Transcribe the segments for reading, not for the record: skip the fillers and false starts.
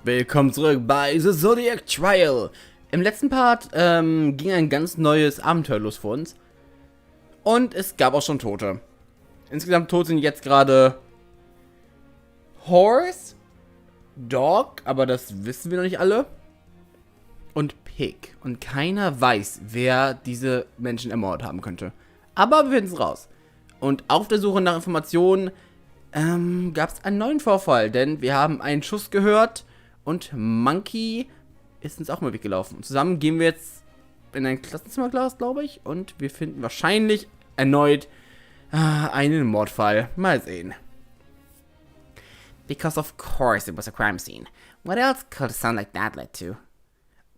Willkommen zurück bei The Zodiac Trial. Im letzten Part ging ein ganz neues Abenteuer los für uns. Und es gab auch schon Tote. Insgesamt tot sind jetzt gerade Horse, Dog, aber das wissen wir noch nicht alle, und Pig. Und keiner weiß, wer diese Menschen ermordet haben könnte. Aber wir finden es raus. Und auf der Suche nach Informationen gab es einen neuen Vorfall, denn wir haben einen Schuss gehört und Monkey ist uns auch mal weggelaufen. Und zusammen gehen wir jetzt in ein Klassenzimmerglas, glaube ich, und wir finden wahrscheinlich erneut einen Mordfall. Mal sehen. Because of course it was a crime scene. What else could a sound like that lead to?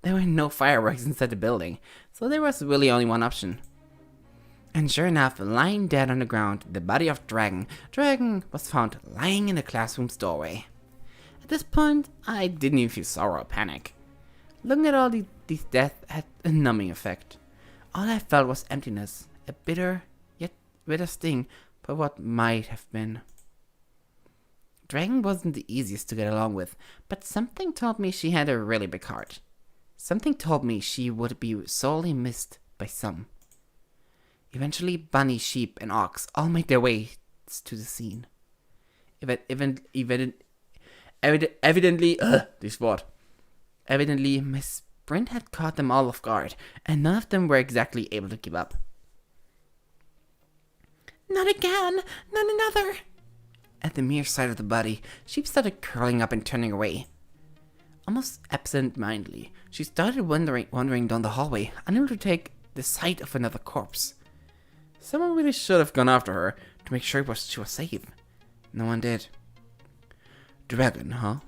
There were no fireworks inside the building, so there was really only one option. And sure enough, lying dead on the ground, the body of Dragon was found lying in the classroom's doorway. At this point, I didn't even feel sorrow or panic. Looking at all these deaths had a numbing effect. All I felt was emptiness, a bitter, yet bitter sting for what might have been. Dragon wasn't the easiest to get along with, but something told me she had a really big heart. Something told me she would be sorely missed by some. Eventually, bunny, sheep, and ox all made their way to the scene. Evidently, my sprint had caught them all off guard, and none of them were exactly able to give up. Not again! Not another! At the mere sight of the body, sheep started curling up and turning away. Almost absent-mindedly, she started wandering down the hallway, unable to take the sight of another corpse. Someone really should have gone after her to make sure she was safe. No one did. Dragon, huh?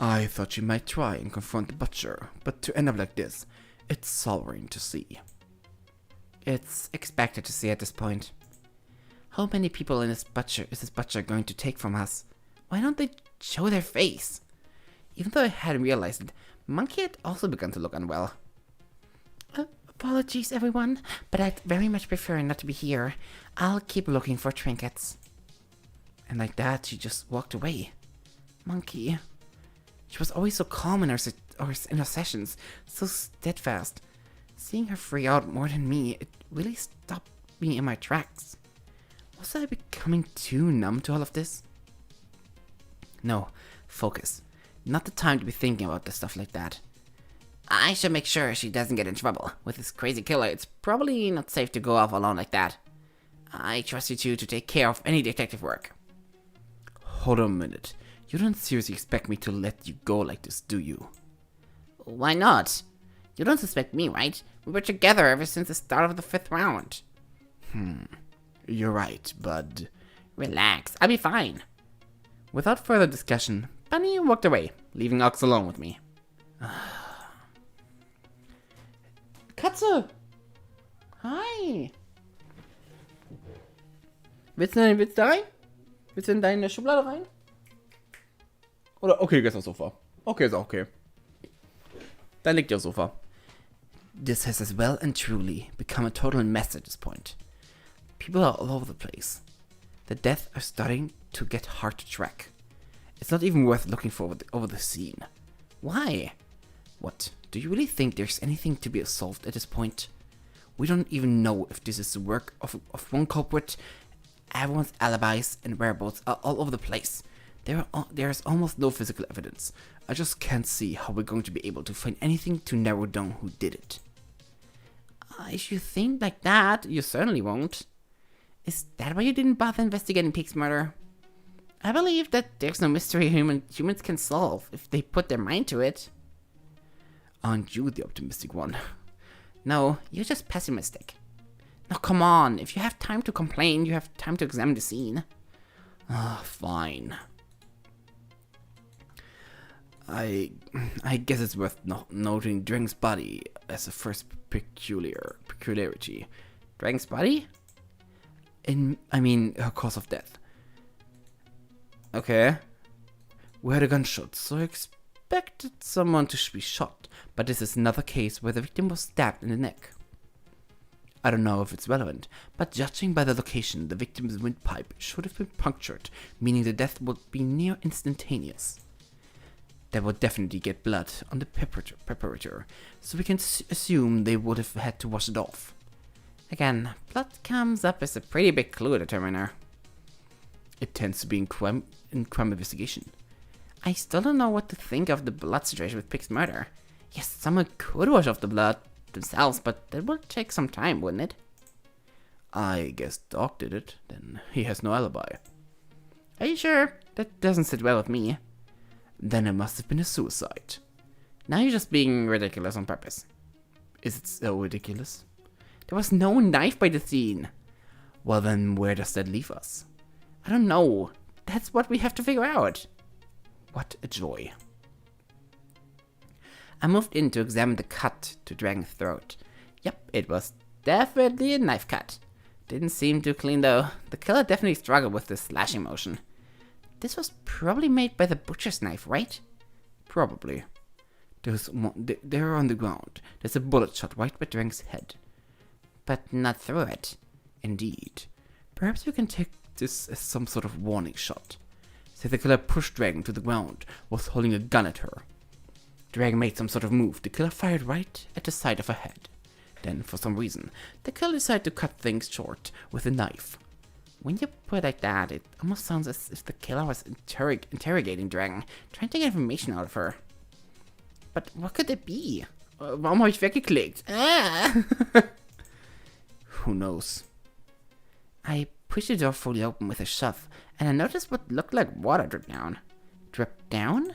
I thought you might try and confront the butcher, but to end up like this, it's sorrowing to see. It's expected to see at this point. How many people is this butcher going to take from us? Why don't they show their face? Even though I hadn't realized it, Monkey had also begun to look unwell. Apologies, everyone, but I'd very much prefer not to be here. I'll keep looking for trinkets. And like that, she just walked away. Monkey. She was always so calm in her sessions, so steadfast. Seeing her free out more than me, it really stopped me in my tracks. Was I becoming too numb to all of this? No, focus. Not the time to be thinking about this stuff like that. I should make sure she doesn't get in trouble. With this crazy killer, it's probably not safe to go off alone like that. I trust you two to take care of any detective work. Hold on a minute. You don't seriously expect me to let you go like this, do you? Why not? You don't suspect me, right? We were together ever since the start of the 5th round. You're right, bud. Relax, I'll be fine. Without further discussion, Bunny walked away, leaving Ox alone with me. Katze! Hi! Willst du da rein? Willst du in deine Schublade rein? Oder, okay, gehst aufs Sofa. Okay, ist auch okay. Dann liegt ihr aufs Sofa. This has as well and truly become a total mess at this point. People are all over the place. The deaths are starting to get hard to track. It's not even worth looking for over the scene. Why? What? Do you really think there's anything to be solved at this point? We don't even know if this is the work of one culprit. Everyone's alibis and whereabouts are all over the place. There's almost no physical evidence. I just can't see how we're going to be able to find anything to narrow down who did it. If you think like that, you certainly won't. Is that why you didn't bother investigating Pig's murder? I believe that there's no mystery humans can solve if they put their mind to it. Aren't you the optimistic one? No, you're just pessimistic. Now come on, if you have time to complain, you have time to examine the scene. Fine. I guess it's worth noting Dragon's body as a first peculiarity. Dragon's body? Her cause of death. Okay. We had a gunshot, so I expected someone to be shot, but this is another case where the victim was stabbed in the neck. I don't know if it's relevant, but judging by the location, the victim's windpipe should have been punctured, meaning the death would be near instantaneous. That would definitely get blood on the preparator, so we can assume they would have had to wash it off. Again, blood comes up as a pretty big clue determiner. It tends to be in crime investigation. I still don't know what to think of the blood situation with Pig's murder. Yes, someone could wash off the blood themselves, but that would take some time, wouldn't it? I guess Doc did it, then he has no alibi. Are you sure? That doesn't sit well with me. Then it must have been a suicide. Now you're just being ridiculous on purpose. Is it so ridiculous? There was no knife by the scene. Well then, where does that leave us? I don't know. That's what we have to figure out. What a joy. I moved in to examine the cut to Dragon's throat. Yep, it was definitely a knife cut. Didn't seem too clean though. The killer definitely struggled with the slashing motion. This was probably made by the butcher's knife, right? Probably. They're on the ground. There's a bullet shot right by Dragon's head. But not through it. Indeed. Perhaps we can take this as some sort of warning shot. Say the killer pushed Dragon to the ground, was holding a gun at her. Dragon made some sort of move. The killer fired right at the side of her head. Then, for some reason, the killer decided to cut things short with a knife. When you put it like that, it almost sounds as if the killer was interrogating Dragon, trying to get information out of her. But what could it be? Warum habe ich weggeklickt? Who knows? I pushed the door fully open with a shove, and I noticed what looked like water drip down. Drip down?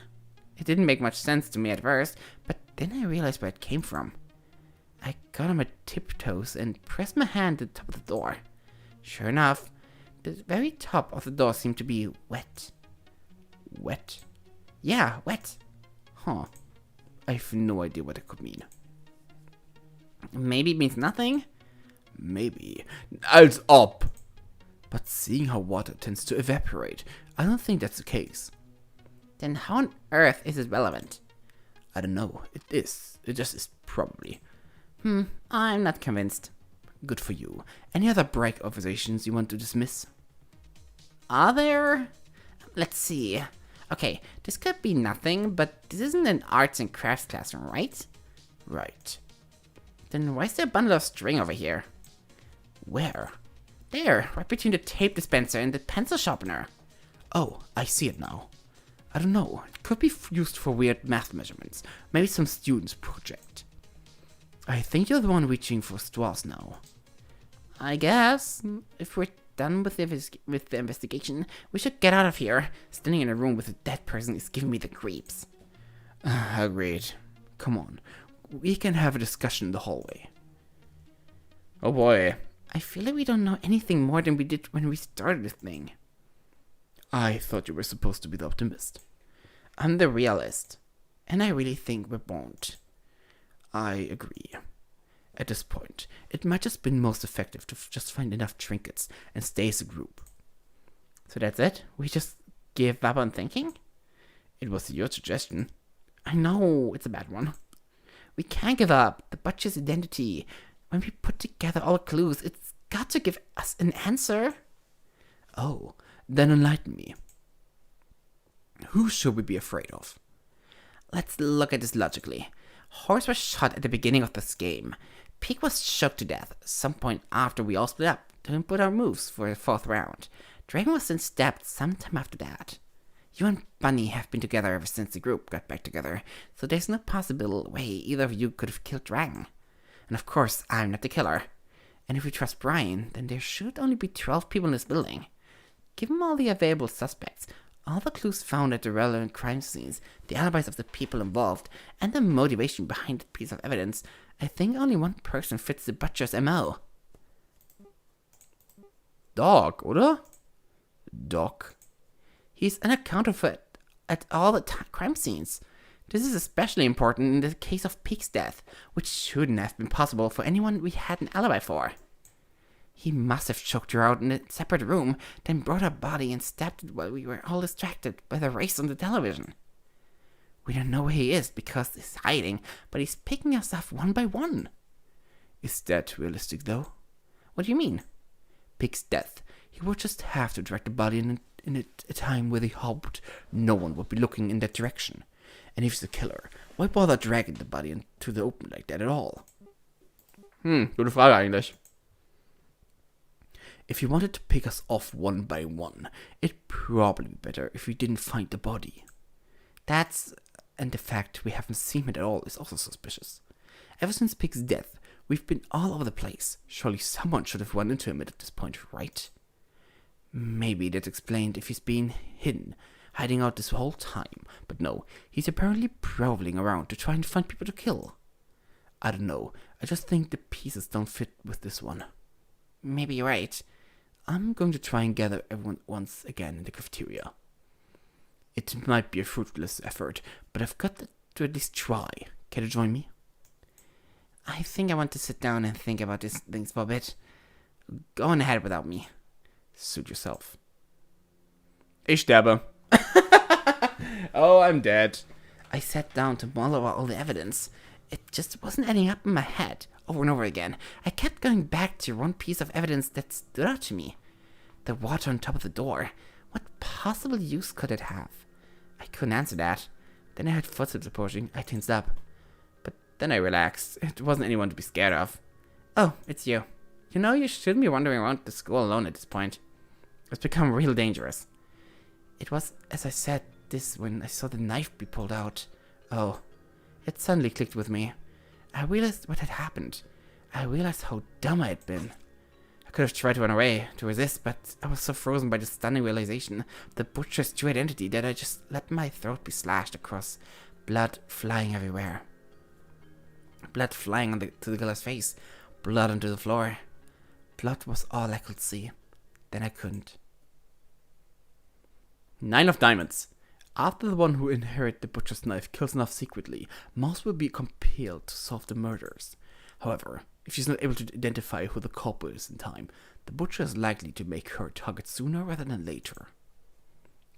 It didn't make much sense to me at first, but then I realized where it came from. I got on my tiptoes and pressed my hand to the top of the door. Sure enough, the very top of the door seemed to be wet. Wet? Yeah, wet. Huh. I have no idea what it could mean. Maybe it means nothing? Maybe. Als ob! But seeing how water tends to evaporate, I don't think that's the case. Then how on earth is it relevant? I don't know. It is. It just is, probably. I'm not convinced. Good for you. Any other break observations you want to dismiss? Are there? Let's see. Okay, this could be nothing, but this isn't an arts and crafts classroom, right? Right. Then why is there a bundle of string over here? Where? There, right between the tape dispenser and the pencil sharpener. Oh, I see it now. I don't know. It could be used for weird math measurements. Maybe some student's project. I think you're the one reaching for straws now. I guess. If we're done with the investigation, we should get out of here. Standing in a room with a dead person is giving me the creeps. Agreed. Come on. We can have a discussion in the hallway. Oh boy. I feel like we don't know anything more than we did when we started this thing. I thought you were supposed to be the optimist. I'm the realist. And I really think we won't. I agree. At this point, it might just been most effective to just find enough trinkets and stay as a group. So that's it? We just give up on thinking? It was your suggestion. I know, it's a bad one. We can't give up. The butcher's identity. When we put together all the clues, it's got to give us an answer. Oh, then enlighten me. Who should we be afraid of? Let's look at this logically. Horse was shot at the beginning of this game. Pig was choked to death some point after we all split up to input our moves for the 4th round. Dragon was then stabbed sometime after that. You and Bunny have been together ever since the group got back together, so there's no possible way either of you could have killed Dragon. And of course, I'm not the killer. And if we trust Brian, then there should only be 12 people in this building. Given all the available suspects, all the clues found at the relevant crime scenes, the alibis of the people involved, and the motivation behind the piece of evidence, I think only one person fits the butcher's MO. Doc, oder? Doc? He's an accountant at all the crime scenes. This is especially important in the case of Pig's death, which shouldn't have been possible for anyone we had an alibi for. He must have choked her out in a separate room, then brought her body and stabbed it while we were all distracted by the race on the television. We don't know where he is because he's hiding, but he's picking us off one by one. Is that realistic, though? What do you mean? Pig's death. He would just have to drag the body in a time where they hoped no one would be looking in that direction. And if he's the killer, why bother dragging the body into the open like that at all? Gute Frage eigentlich. If he wanted to pick us off one by one, it'd probably be better if we didn't find the body. And the fact we haven't seen it at all is also suspicious. Ever since Pig's death, we've been all over the place. Surely someone should have run into him at this point, right? Maybe that explained if he's been hiding out this whole time. But no, he's apparently prowling around to try and find people to kill. I don't know, I just think the pieces don't fit with this one. Maybe you're right. I'm going to try and gather everyone once again in the cafeteria. It might be a fruitless effort, but I've got to at least try. Can you join me? I think I want to sit down and think about these things for a bit. Go on ahead without me. Suit yourself. Ich sterbe. Oh, I'm dead. I sat down to mull over all the evidence. It just wasn't adding up in my head. Over and over again, I kept going back to one piece of evidence that stood out to me. The water on top of the door. What possible use could it have? I couldn't answer that. Then I heard footsteps approaching. I tensed up. But then I relaxed. It wasn't anyone to be scared of. Oh, it's you. You know, you shouldn't be wandering around the school alone at this point. It's become real dangerous. It was, as I said this, when I saw the knife be pulled out. Oh, it suddenly clicked with me. I realized what had happened. I realized how dumb I had been. I could have tried to run away, to resist, but I was so frozen by the stunning realization of the butcher's true identity that I just let my throat be slashed across, blood flying everywhere. Blood flying to the killer's face, blood onto the floor. Blood was all I could see. Then I couldn't. 9 of diamonds. After the one who inherits the butcher's knife kills enough secretly, Mouse will be compelled to solve the murders. However, if she's not able to identify who the culprit is in time, the butcher is likely to make her target sooner rather than later.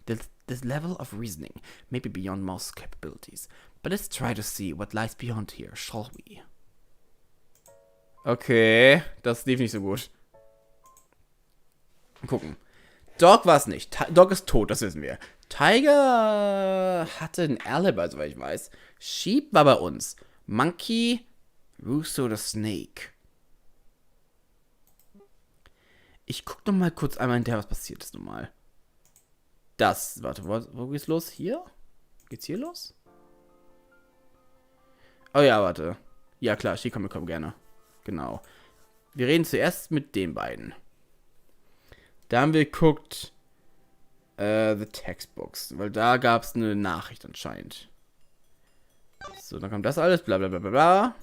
This level of reasoning may be beyond Mouse's capabilities, but let's try to see what lies beyond here, shall we? Okay, das lief nicht so gut. Gucken. Dog war es nicht. Dog ist tot, das wissen wir. Tiger hatte ein Alibi, soweit ich weiß. Sheep war bei uns. Monkey, Rooster oder Snake. Ich guck noch mal kurz einmal hinterher, was passiert ist nochmal. Warte, wo geht's los? Hier? Geht's hier los? Oh ja, warte. Ja klar, Sheep kommen gerne. Genau. Wir reden zuerst mit den beiden. Da haben wir geguckt, The Textbooks, weil da gab es eine Nachricht anscheinend. So, dann kommt das alles, bla bla bla bla bla.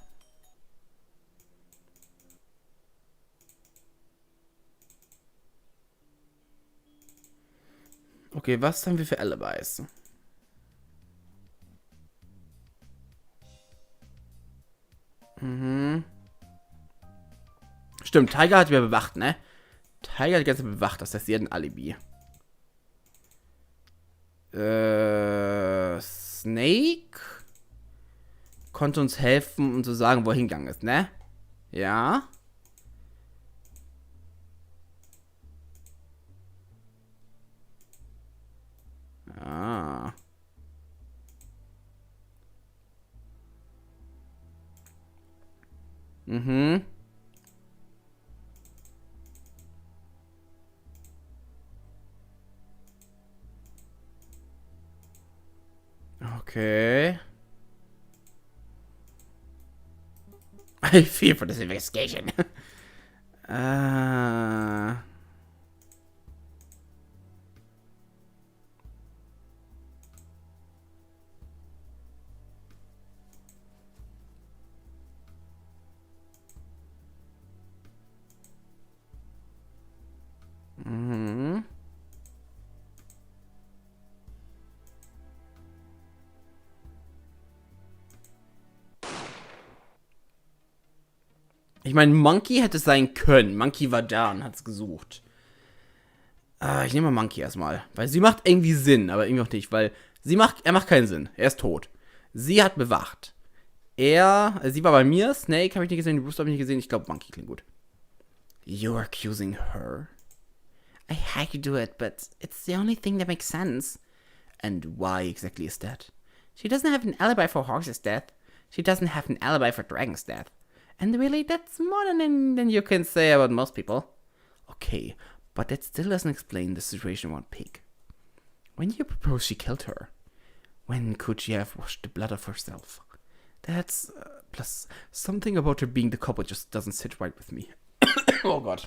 Okay, was haben wir für Alibis? Stimmt, Tiger hat wieder bewacht, ne? Tiger hat die ganze Zeit bewacht, das heißt, sie hat ein Alibi. Snake konnte uns helfen und zu sagen, wo er hingegangen ist, ne? Ja. Ah. Mhm. Okay. I feel for this investigation. Mhm. Ich meine, Monkey hätte es sein können. Monkey war da und hat es gesucht. Ich nehme mal Monkey erstmal. Weil sie macht irgendwie Sinn, aber irgendwie auch nicht. Weil er macht keinen Sinn. Er ist tot. Sie hat bewacht. Sie war bei mir. Snake habe ich nicht gesehen. Rooster habe ich nicht gesehen. Ich glaube, Monkey klingt gut. You're accusing her? I hate to do it, but it's the only thing that makes sense. And why exactly is that? She doesn't have an alibi for Horse's death. She doesn't have an alibi for Dragon's death. And really, that's more than you can say about most people. Okay, but that still doesn't explain the situation around Pig. When do you propose she killed her? When could she have washed the blood of herself? That's, plus, something about her being the couple just doesn't sit right with me. Oh god.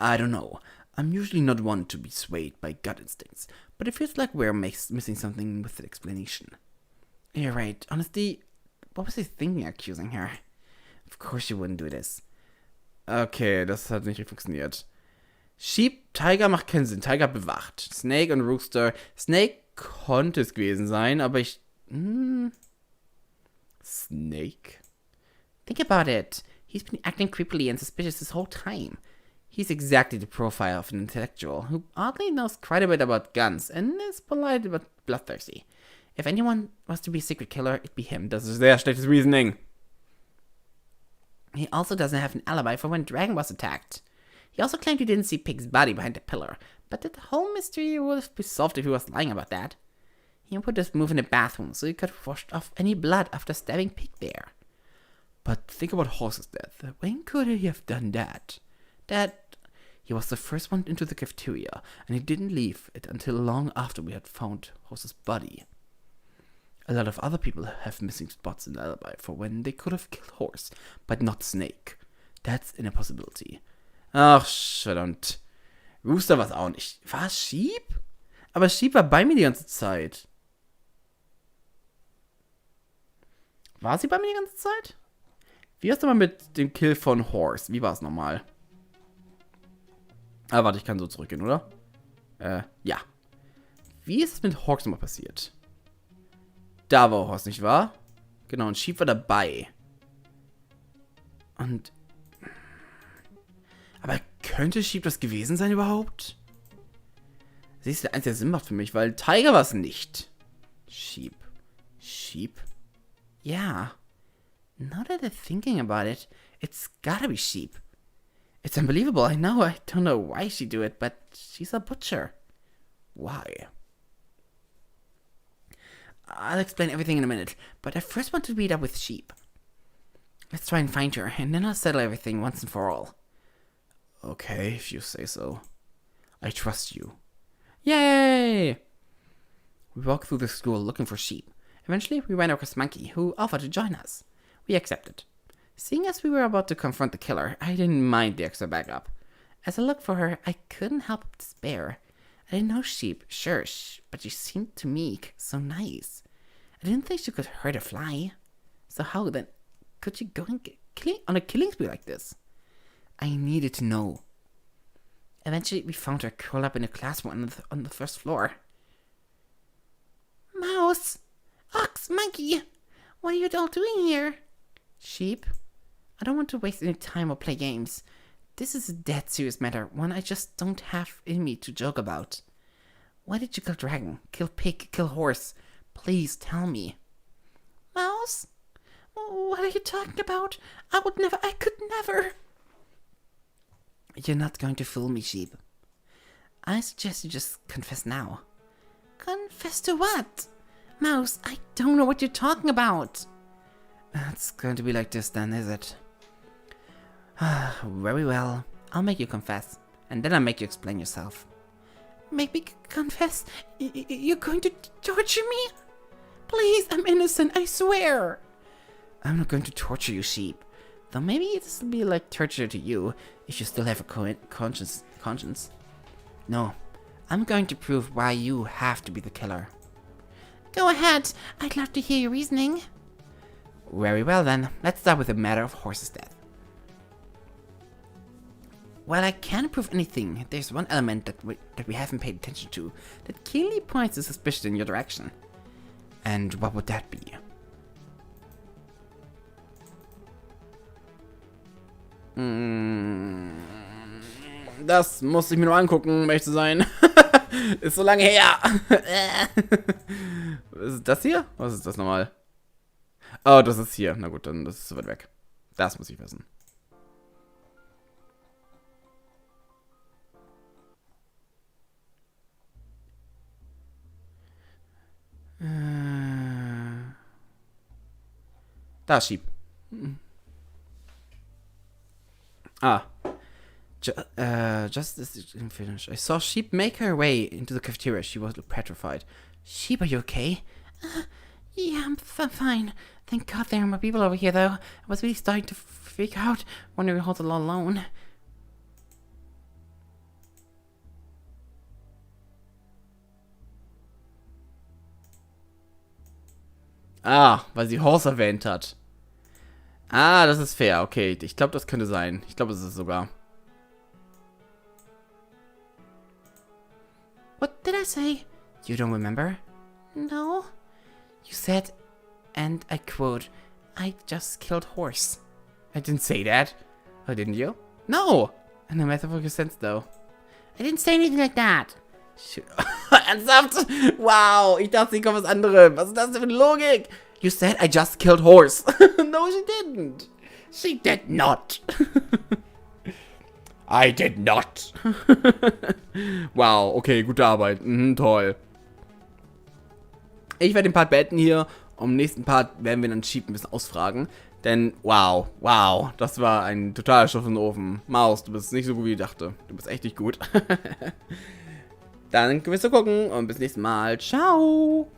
I don't know. I'm usually not one to be swayed by gut instincts, but it feels like we're missing something with the explanation. You're right. Honestly, what was he thinking accusing her? Of course she wouldn't do this. Okay, das hat nicht funktioniert. Sheep, Tiger macht keinen Sinn. Tiger bewacht. Snake und Rooster. Snake konnte es gewesen sein, aber ich... Snake? Think about it. He's been acting creepily and suspicious this whole time. He's exactly the profile of an intellectual who oddly knows quite a bit about guns and is polite but bloodthirsty. If anyone was to be a secret killer, it'd be him. Das ist sehr schlechtes Reasoning. He also doesn't have an alibi for when Dragon was attacked. He also claimed he didn't see Pig's body behind the pillar, but the whole mystery would be solved if he was lying about that. He put this move in the bathroom so he could have washed off any blood after stabbing Pig there. But think about Horse's death. When could he have done that? He was the first one into the cafeteria, and he didn't leave it until long after we had found Horse's body. A lot of other people have missing spots in the alibi for when they could have killed Horse, but not Snake. That's an impossibility. Ach, verdammt. Rooster war's auch nicht. War es Sheep? Aber Sheep war bei mir die ganze Zeit. War sie bei mir die ganze Zeit? Wie ist es mal mit dem Kill von Horse? Wie war es nochmal? Ah, warte, ich kann so zurückgehen, oder? Ja. Wie ist es mit Horse nochmal passiert? Da war Horse, nicht wahr? Genau, und Sheep war dabei. Und... Aber könnte Sheep das gewesen sein überhaupt? Sie ist der einzige Sinn macht für mich, weil Tiger war es nicht. Sheep. Sheep? Yeah. Now that I'm thinking about it, it's gotta be Sheep. It's unbelievable, I know. I don't know why she'd do it, but she's a butcher. Why? I'll explain everything in a minute, but I first want to meet up with Sheep. Let's try and find her, and then I'll settle everything once and for all. Okay, if you say so. I trust you. Yay! We walked through the school looking for Sheep. Eventually, we ran across Monkey, who offered to join us. We accepted. Seeing as we were about to confront the killer, I didn't mind the extra backup. As I looked for her, I couldn't help but despair. I didn't know Sheep, sure, but she seemed to me so nice. I didn't think she could hurt a fly. So how then could she go and on a killing spree like this? I needed to know. Eventually, we found her curled up in a classroom on the first floor. Mouse! Ox! Monkey! What are you all doing here? Sheep? I don't want to waste any time or play games. This is a dead serious matter, one I just don't have in me to joke about. Why did you kill Dragon, kill Pig, kill Horse? Please tell me. Mouse? What are you talking about? I could never. You're not going to fool me, Sheep. I suggest you just confess now. Confess to what? Mouse, I don't know what you're talking about. It's going to be like this then, is it? Very well. I'll make you confess, and then I'll make you explain yourself. Make me confess? You're going to torture me? Please, I'm innocent, I swear. I'm not going to torture you, Sheep. Though maybe this will be like torture to you, if you still have a conscience. No, I'm going to prove why you have to be the killer. Go ahead, I'd love to hear your reasoning. Very well then, let's start with the matter of Horse's death. While I can't prove anything, there's one element that we haven't paid attention to that clearly points the suspicion in your direction. And what would that be? Das muss ich mir nur angucken, um ehrlich zu sein. Ist so lange her. Ist das hier? Was ist das nochmal? Oh, das ist hier. Na gut, dann das ist so weit weg. Das muss ich wissen. Da, Sheep. Ah. Just as it didn't finish, I saw Sheep make her way into the cafeteria. She was petrified. Sheep, are you okay? Yeah, I'm fine. Thank God there are more people over here, though. I was really starting to freak out when we were all alone. Ah, weil sie Horse erwähnt hat. Ah, das ist fair. Okay, ich glaube, das könnte sein. Ich glaube, es ist sogar. What did I say? You don't remember? No. You said, and I quote, I just killed horse. I didn't say that. Oh, didn't you? No! In a metaphorical sense, though. I didn't say anything like that. Ernsthaft? Wow, ich dachte, sie kommt was anderem. Was ist das denn für eine Logik? You said I just killed horse. No, she didn't. She did not. I did not. Wow, okay, gute Arbeit. Mhm, toll. Ich werde den Part beenden hier. Im nächsten Part werden wir dann Sheep ein bisschen ausfragen. Denn, wow, das war ein totaler Schuss in den Ofen. Maus, du bist nicht so gut, wie ich dachte. Du bist echt nicht gut. Dann gewiss zu gucken und bis nächstes Mal. Ciao.